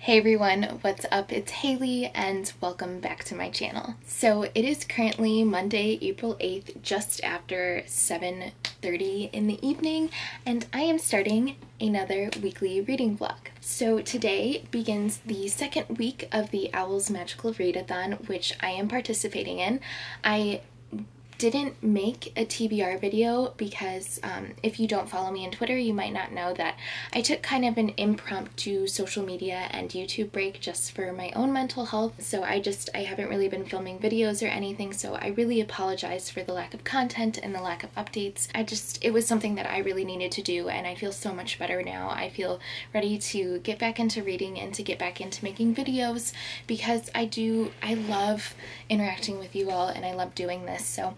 Hey everyone, what's up? It's Haley and welcome back to my channel. So it is currently Monday, April 8th, just after 7:30 in the evening, and I am starting another weekly reading vlog. So today begins the second week of the Owl's Magical Readathon, which I am participating in. I didn't make a TBR video because if you don't follow me on Twitter, you might not know that I took kind of an impromptu social media and YouTube break just for my own mental health. So I haven't really been filming videos or anything, so I really apologize for the lack of content and the lack of updates. it was something that I really needed to do, and I feel so much better now. I feel ready to get back into reading and to get back into making videos because I love interacting with you all and I love doing this. So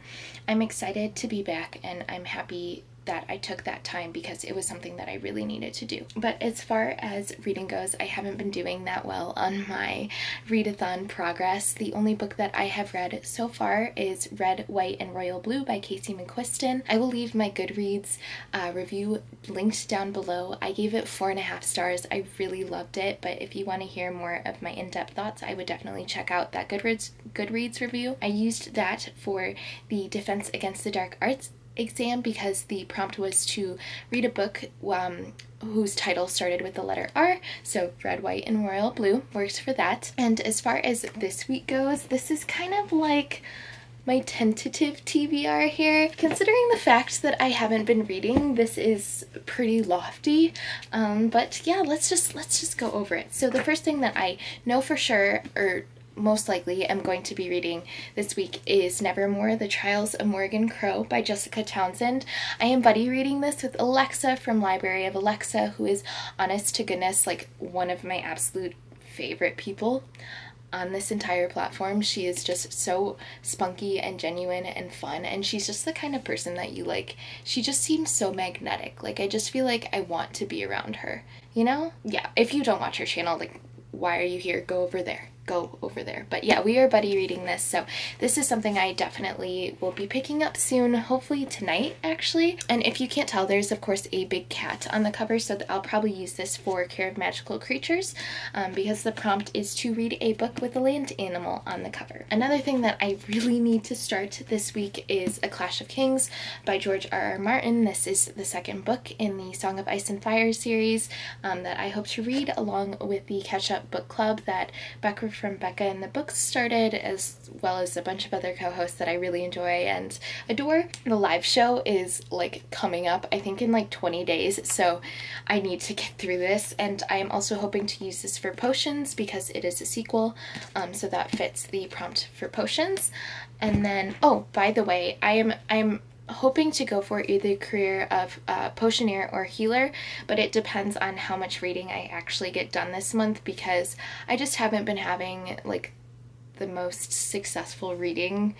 I'm excited to be back, and I'm happy that I took that time because it was something that I really needed to do. But as far as reading goes, I haven't been doing that well on my readathon progress. The only book that I have read so far is Red, White, and Royal Blue by Casey McQuiston. I will leave my Goodreads review linked down below. I gave it 4.5 stars. I really loved it, but if you want to hear more of my in-depth thoughts, I would definitely check out that Goodreads review. I used that for the Defense Against the Dark Arts exam because the prompt was to read a book whose title started with the letter R, so Red, White, and Royal Blue works for that. And as far as this week goes, this is kind of like my tentative TBR here. Considering the fact that I haven't been reading, this is pretty lofty, but yeah, let's just go over it. So the first thing that I know for sure, or most likely am going to be reading this week, is Nevermore: The Trials of Morgan Crow by Jessica Townsend. I am buddy reading this with Alexa from Library of Alexa, who is, honest to goodness, like one of my absolute favorite people on this entire platform. She is just so spunky and genuine and fun, and she's just the kind of person that you like. She just seems so magnetic. Like, I just feel like I want to be around her, you know? Yeah, if you don't watch her channel, like, why are you here? Go over there. But yeah, we are buddy reading this, so this is something I definitely will be picking up soon, hopefully tonight actually. And if you can't tell, there's of course a big cat on the cover, so I'll probably use this for Care of Magical Creatures because the prompt is to read a book with a land animal on the cover. Another thing that I really need to start this week is A Clash of Kings by George R.R. Martin. This is the second book in the Song of Ice and Fire series that I hope to read along with the catch-up book club that Becca from Becca and the Books started, as well as a bunch of other co-hosts that I really enjoy and adore. The live show is like coming up, I think in like 20 days, so I need to get through this. And I am also hoping to use this for potions because it is a sequel, so that fits the prompt for potions. And then, oh, by the way, I'm hoping to go for either career of potioneer or healer, but it depends on how much reading I actually get done this month because I just haven't been having like the most successful reading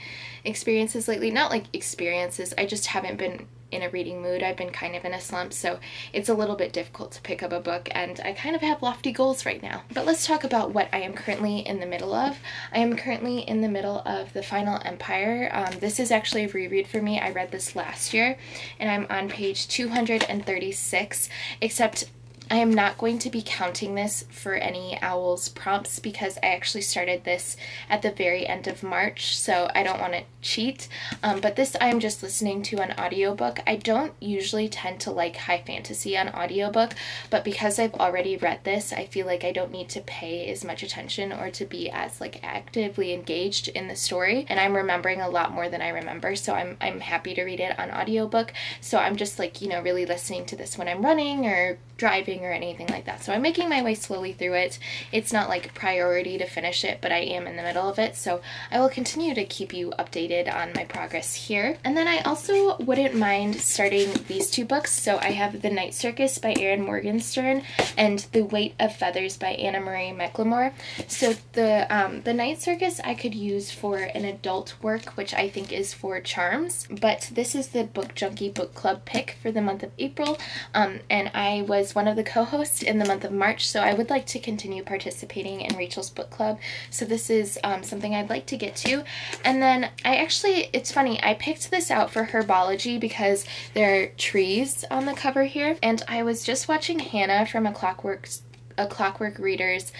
experiences lately. Not like experiences, I just haven't been in a reading mood. I've been kind of in a slump, so it's a little bit difficult to pick up a book, and I kind of have lofty goals right now. But let's talk about what I am currently in the middle of. I am currently in the middle of The Final Empire. This is actually a reread for me. I read this last year, and I'm on page 236, except I am not going to be counting this for any Owls prompts because I actually started this at the very end of March, so I don't want to cheat. But this I'm just listening to an audiobook. I don't usually tend to like high fantasy on audiobook, but because I've already read this, I feel like I don't need to pay as much attention or to be as like actively engaged in the story, and I'm remembering a lot more than I remember, so I'm happy to read it on audiobook. So I'm just like, you know, really listening to this when I'm running or driving or anything like that. So I'm making my way slowly through it. It's not like priority to finish it, but I am in the middle of it, so I will continue to keep you updated on my progress here. And then I also wouldn't mind starting these two books. So I have The Night Circus by Erin Morgenstern and The Weight of Feathers by Anna Marie McLemore. So the Night Circus I could use for an adult work, which I think is for Charms, but this is the Book Junkie Book Club pick for the month of April, and I was one of the co-hosts in the month of March, so I would like to continue participating in Rachel's book club. So this is something I'd like to get to. And then it's funny, I picked this out for Herbology because there are trees on the cover here, and I was just watching Hannah from A a Clockwork Readers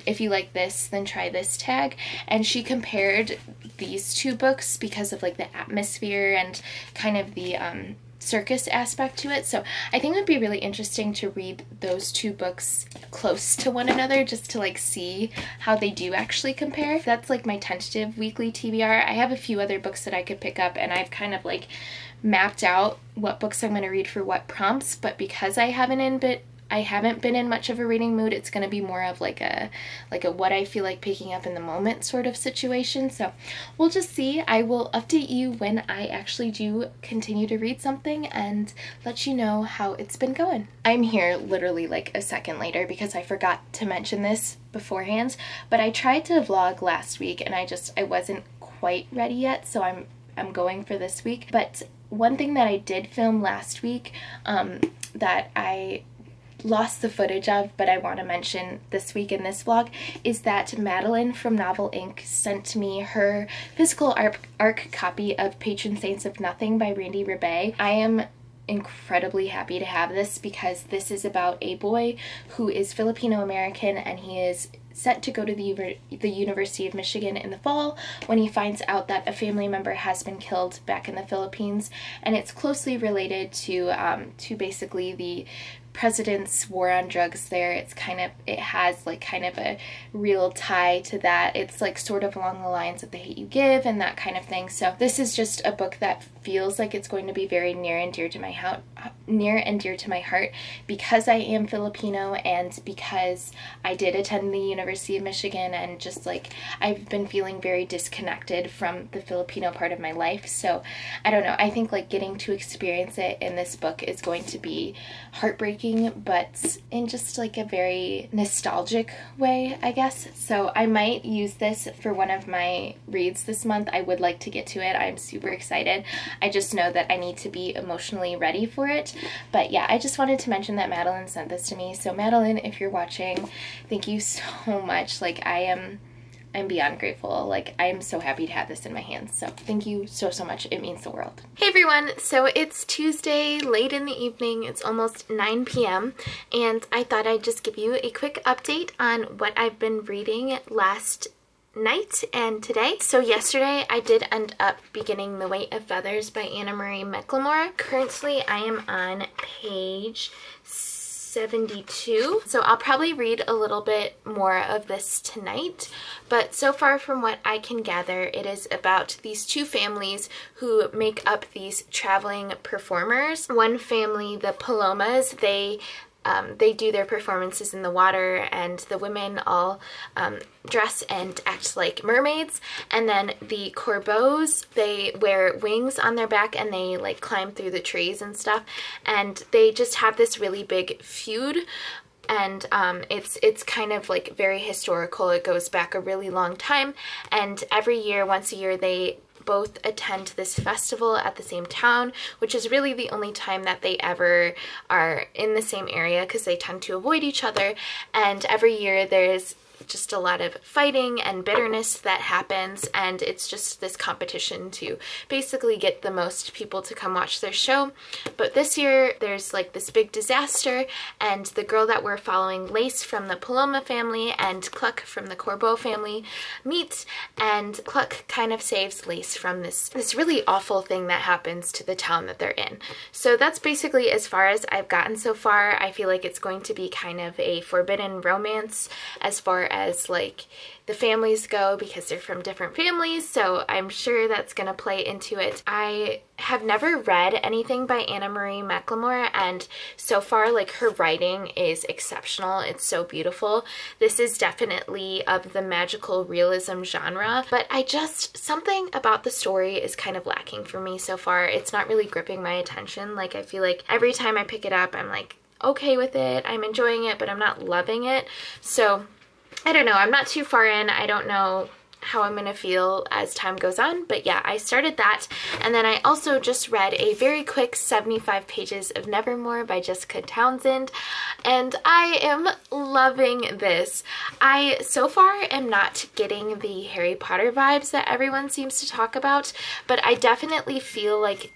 if you like this then try this tag, and she compared these two books because of like the atmosphere and kind of the circus aspect to it. So I think it would be really interesting to read those two books close to one another just to like see how they do actually compare. That's like my tentative weekly TBR. I have a few other books that I could pick up, and I've kind of like mapped out what books I'm going to read for what prompts, but because I haven't been in much of a reading mood, it's going to be more of like a what I feel like picking up in the moment sort of situation. So we'll just see. I will update you when I actually do continue to read something and let you know how it's been going. I'm here literally like a second later because I forgot to mention this beforehand, but I tried to vlog last week and I wasn't quite ready yet, so I'm going for this week. But one thing that I did film last week that I lost the footage of, but I want to mention this week in this vlog, is that Madeline from Novel Inc. sent me her physical ARC copy of Patron Saints of Nothing by Randy Rebay. I am incredibly happy to have this because this is about a boy who is Filipino American, and he is set to go to the University of Michigan in the fall when he finds out that a family member has been killed back in the Philippines, and it's closely related to basically the president's war on drugs there. It has like kind of a real tie to that. It's like sort of along the lines of The Hate You Give and that kind of thing. So this is just a book that feels like it's going to be very near and dear to my heart because I am Filipino and because I did attend the University of Michigan, and just like I've been feeling very disconnected from the Filipino part of my life. So I don't know, I think like getting to experience it in this book is going to be heartbreaking, but in just like a very nostalgic way, I guess. So I might use this for one of my reads this month. I would like to get to it. I'm super excited. I just know that I need to be emotionally ready for it. But yeah, I just wanted to mention that Madeline sent this to me. So Madeline, if you're watching, thank you so much. Like I'm beyond grateful. Like I'm so happy to have this in my hands. So thank you so much. It means the world. Hey everyone, so it's Tuesday late in the evening. It's almost 9 p.m. and I thought I'd just give you a quick update on what I've been reading last night and today. So yesterday I did end up beginning The Weight of Feathers by Anna Marie McLemore. Currently I am on page 72. So I'll probably read a little bit more of this tonight, but so far from what I can gather, it is about these two families who make up these traveling performers. One family, the Palomas, they do their performances in the water, and the women all dress and act like mermaids. And then the Corbeaus, they wear wings on their back and they like climb through the trees and stuff. And they just have this really big feud. And it's kind of like very historical. It goes back a really long time. And every year, once a year, they both attend this festival at the same town, which is really the only time that they ever are in the same area because they tend to avoid each other. And every year there's just a lot of fighting and bitterness that happens, and it's just this competition to basically get the most people to come watch their show. But this year there's like this big disaster, and the girl that we're following, Lace from the Paloma family and Cluck from the Corbeau family, meet, and Cluck kind of saves Lace from this really awful thing that happens to the town that they're in. So that's basically as far as I've gotten so far. I feel like it's going to be kind of a forbidden romance as far as like the families go, because they're from different families, so I'm sure that's gonna play into it. I have never read anything by Anna Marie McLemore, and so far like her writing is exceptional. It's so beautiful. This is definitely of the magical realism genre, but something about the story is kind of lacking for me so far. It's not really gripping my attention. Like I feel like every time I pick it up I'm like okay with it, I'm enjoying it, but I'm not loving it. So I don't know, I'm not too far in. I don't know how I'm gonna feel as time goes on, but yeah, I started that. And then I also just read a very quick 75 pages of Nevermore by Jessica Townsend, and I am loving this. I so far am not getting the Harry Potter vibes that everyone seems to talk about, but I definitely feel like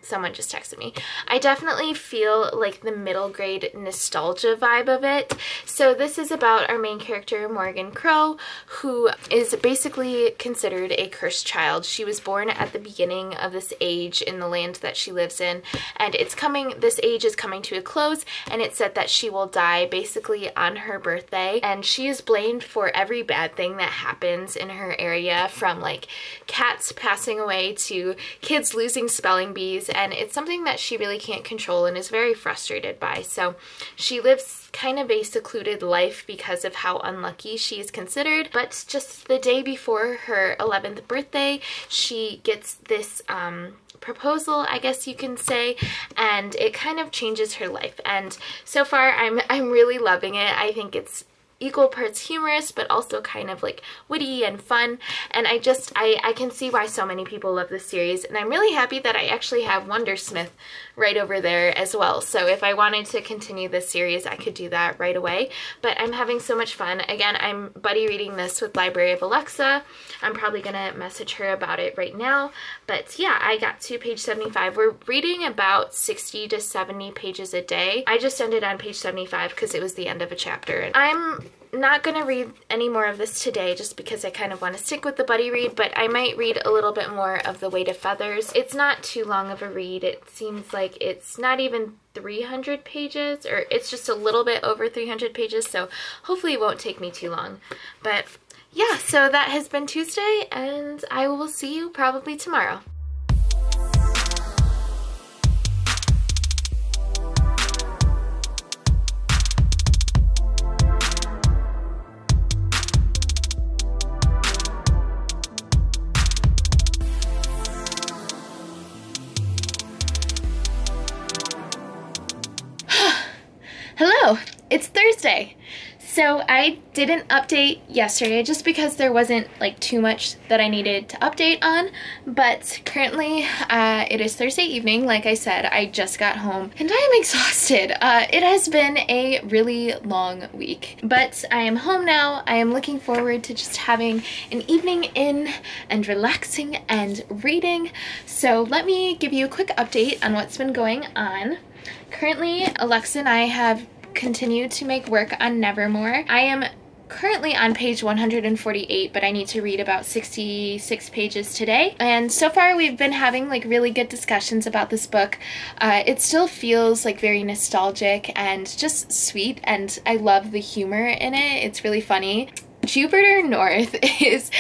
someone just texted me. I definitely feel like the middle grade nostalgia vibe of it. So this is about our main character, Morgan Crow, who is basically considered a cursed child. She was born at the beginning of this age in the land that she lives in, and this age is coming to a close, and it's said that she will die basically on her birthday, and she is blamed for every bad thing that happens in her area, from like cats passing away to kids losing spelling bees, and it's something that she really can't control and is very frustrated by. So she lives kind of a secluded life because of how unlucky she is considered. But just the day before her 11th birthday, she gets this proposal, I guess you can say, and it kind of changes her life. And so far I'm really loving it. I think it's equal parts humorous, but also kind of like witty and fun, and I can see why so many people love this series, and I'm really happy that I actually have Wondersmith right over there as well. So if I wanted to continue this series, I could do that right away, but I'm having so much fun. Again, I'm buddy reading this with Library of Alexa. I'm probably gonna message her about it right now, but yeah, I got to page 75. We're reading about 60 to 70 pages a day. I just ended on page 75 because it was the end of a chapter, and I'm not gonna read any more of this today just because I kind of want to stick with the buddy read, but I might read a little bit more of The Weight of Feathers. It's not too long of a read. It seems like it's not even 300 pages, or it's just a little bit over 300 pages, so hopefully it won't take me too long. But yeah, so that has been Tuesday, and I will see you probably tomorrow. Hello, it's Thursday. So I didn't update yesterday just because there wasn't like too much that I needed to update on, but currently it is Thursday evening. Like I said, I just got home and I am exhausted. It has been a really long week, but I am home now. I am looking forward to just having an evening in and relaxing and reading. So let me give you a quick update on what's been going on. Currently, Alexa and I have continued to make work on Nevermore. I am currently on page 148, but I need to read about 66 pages today. And so far we've been having like really good discussions about this book. It still feels like very nostalgic and just sweet, and I love the humor in it. It's really funny. Jupiter North he's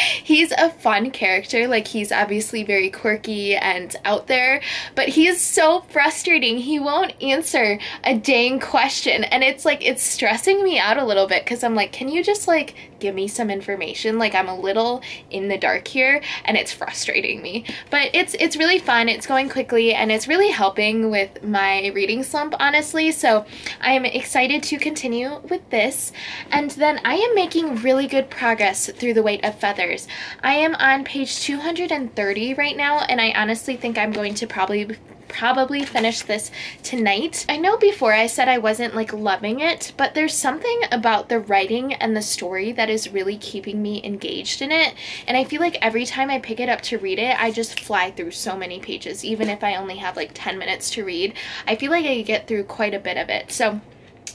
a fun character. Like, he's obviously very quirky and out there, but he is so frustrating. He won't answer a dang question, and it's like, it's stressing me out a little bit because I'm like, can you just like give me some information? Like, I'm a little in the dark here and it's frustrating me. But it's really fun. It's going quickly and it's really helping with my reading slump, honestly. So I'm excited to continue with this. And then I am making really good progress through The Weight of Feathers. I am on page 230 right now, and I honestly think I'm going to probably finish this tonight. I know before I said I wasn't like loving it, but there's something about the writing and the story that is really keeping me engaged in it, and I feel like every time I pick it up to read it, I just fly through so many pages. Even if I only have like 10 minutes to read, I feel like I get through quite a bit of it. So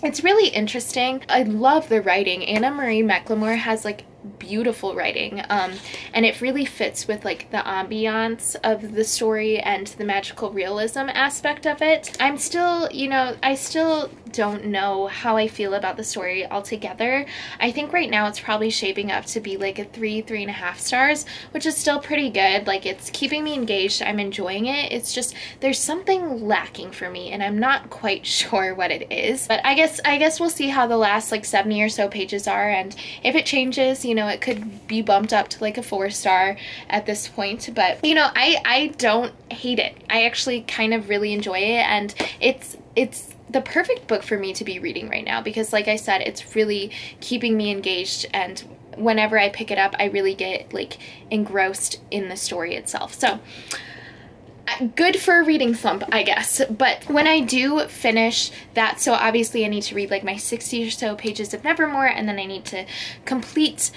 it's really interesting. I love the writing. Anna Marie McLemore has like beautiful writing, and it really fits with like the ambiance of the story and the magical realism aspect of it. I'm still, you know, I still don't know how I feel about the story altogether. I think right now it's probably shaping up to be like a 3.5 stars, which is still pretty good. Like, it's keeping me engaged. I'm enjoying it. It's just there's something lacking for me, and I'm not quite sure what it is. But I guess we'll see how the last like 70 or so pages are, and if it changes, you know, it could be bumped up to like a 4-star at this point. But you know, I don't hate it. I actually kind of really enjoy it, and it's the perfect book for me to be reading right now because, like I said, it's really keeping me engaged, and whenever I pick it up, I really get like engrossed in the story itself. So good for a reading slump, I guess. But when I do finish that, so obviously I need to read like my 60 or so pages of Nevermore, and then I need to complete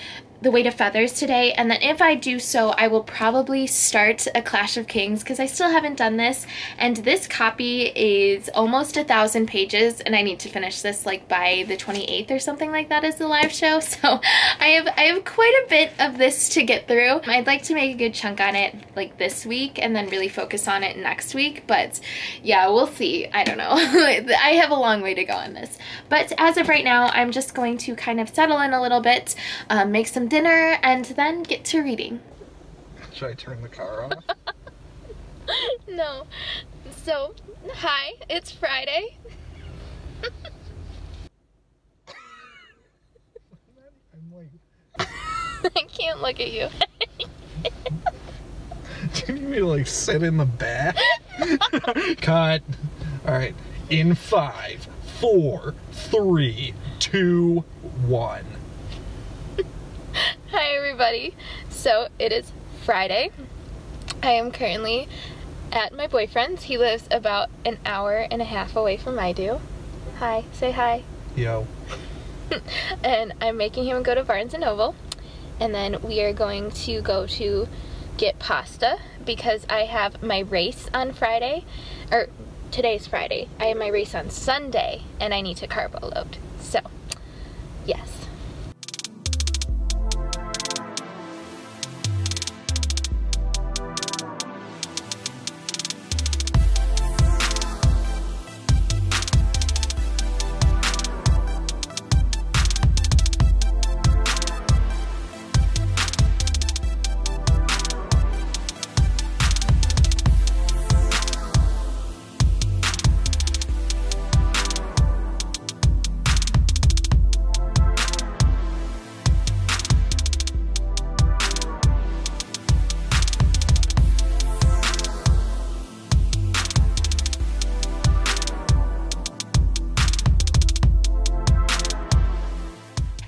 The Weight of Feathers today, and then if I do so, I will probably start A Clash of Kings because I still haven't done this, and this copy is almost 1,000 pages, and I need to finish this like by the 28th or something like that as the live show, so I have quite a bit of this to get through. I'd like to make a good chunk on it like this week and then really focus on it next week, but yeah, we'll see. I don't know. I have a long way to go on this, but as of right now, I'm just going to kind of settle in a little bit, make some dinner, and then get to reading. Should I turn the car off? No. So, hi, it's Friday. I'm like... I can't look at you. Do you need me to like sit in the back? Cut. Alright. In 5, 4, 3, 2, 1. Hi everybody. So it is Friday. I am currently at my boyfriend's. He lives about an hour and a half away from I do. Hi, say hi. Yo. And I'm making him go to Barnes & Noble, and then we are going to go to get pasta because I have my race on Friday, or today's Friday. I have my race on Sunday and I need to carbo load. So, yes.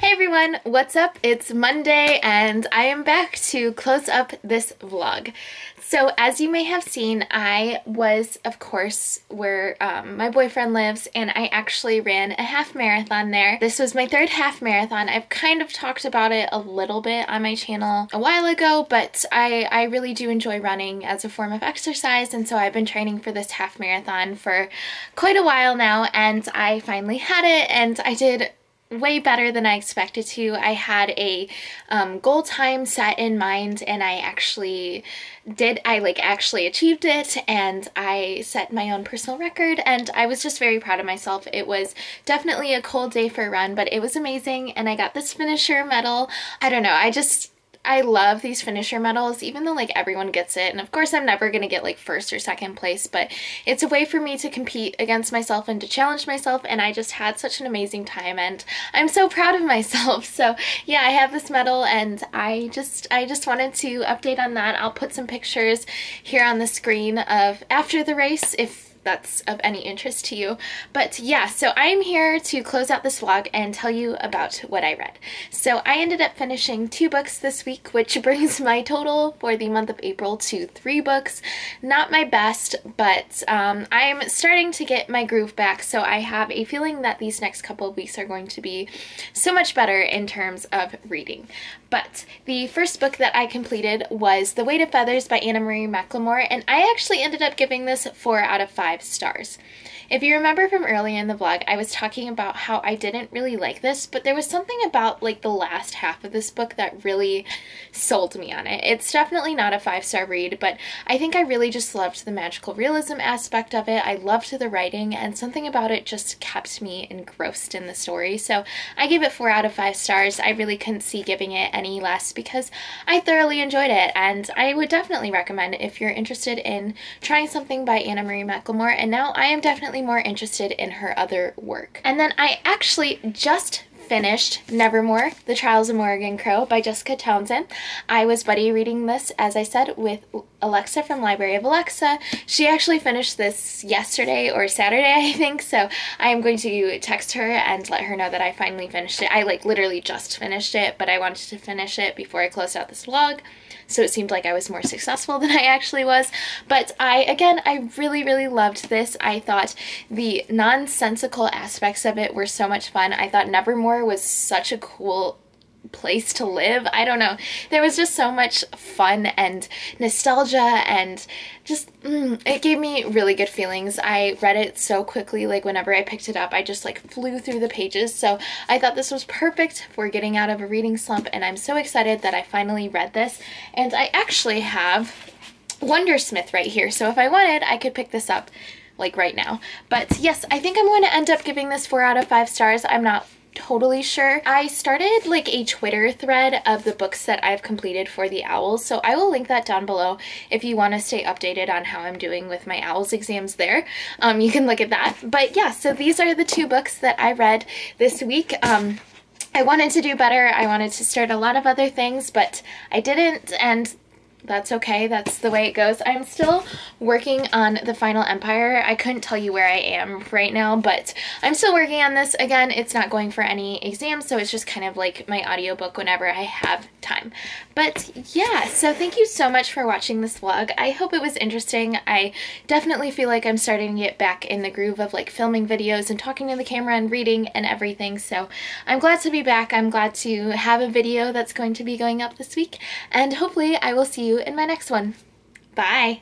Everyone, what's up? It's Monday and I am back to close up this vlog. So as you may have seen, I was, of course, where my boyfriend lives, and I actually ran a half marathon there. This was my third half marathon. I've kind of talked about it a little bit on my channel a while ago, but I really do enjoy running as a form of exercise, and so I've been training for this half marathon for quite a while now, and I finally had it, and I did way better than I expected to. I had a goal time set in mind, and I actually achieved it, and I set my own personal record, and I was just very proud of myself. It was definitely a cold day for a run, but it was amazing, and I got this finisher medal. I don't know, I love these finisher medals, even though like everyone gets it, and of course I'm never gonna get like first or second place, but it's a way for me to compete against myself and to challenge myself, and I just had such an amazing time, and I'm so proud of myself. So yeah, I have this medal, and I just wanted to update on that. I'll put some pictures here on the screen of after the race if that's of any interest to you. But yeah, so I'm here to close out this vlog and tell you about what I read. So I ended up finishing 2 books this week, which brings my total for the month of April to 3 books. Not my best, but I'm starting to get my groove back, so I have a feeling that these next couple of weeks are going to be so much better in terms of reading. But the first book that I completed was The Weight of Feathers by Anna Marie McLemore, and I actually ended up giving this 4 out of 5 stars. If you remember from earlier in the vlog, I was talking about how I didn't really like this, but there was something about like the last half of this book that really sold me on it. It's definitely not a 5-star read, but I think I really just loved the magical realism aspect of it. I loved the writing, and something about it just kept me engrossed in the story. So I gave it 4 out of 5 stars. I really couldn't see giving it any less because I thoroughly enjoyed it, and I would definitely recommend it if you're interested in trying something by Anna Marie McLemore, and now I am definitely more interested in her other work. And then I actually just finished Nevermore, The Trials of Morrigan Crow by Jessica Townsend. I was buddy reading this, as I said, with Alexa from Library of Alexa. She actually finished this yesterday or Saturday, I think, so I am going to text her and let her know that I finally finished it. I like literally just finished it, but I wanted to finish it before I closed out this vlog, so it seemed like I was more successful than I actually was. But I really loved this. I thought the nonsensical aspects of it were so much fun. I thought Nevermore was such a cool place to live. I don't know. There was just so much fun and nostalgia, and just it gave me really good feelings. I read it so quickly. Like whenever I picked it up, I just like flew through the pages. So I thought this was perfect for getting out of a reading slump, and I'm so excited that I finally read this. And I actually have Wondersmith right here. So if I wanted, I could pick this up like right now. But yes, I think I'm going to end up giving this 4 out of 5 stars. I'm not totally sure. I started like a Twitter thread of the books that I've completed for the owls, so I will link that down below if you want to stay updated on how I'm doing with my owls exams there. You can look at that. But yeah, so these are the 2 books that I read this week. I wanted to do better. I wanted to start a lot of other things, but I didn't, and that's okay. That's the way it goes. I'm still working on The Final Empire. I couldn't tell you where I am right now, but I'm still working on this. Again, it's not going for any exams, so it's just kind of like my audiobook whenever I have time. But yeah, so thank you so much for watching this vlog. I hope it was interesting. I definitely feel like I'm starting to get back in the groove of like filming videos and talking to the camera and reading and everything. So I'm glad to be back. I'm glad to have a video that's going to be going up this week, and hopefully I will see you in my next one. Bye!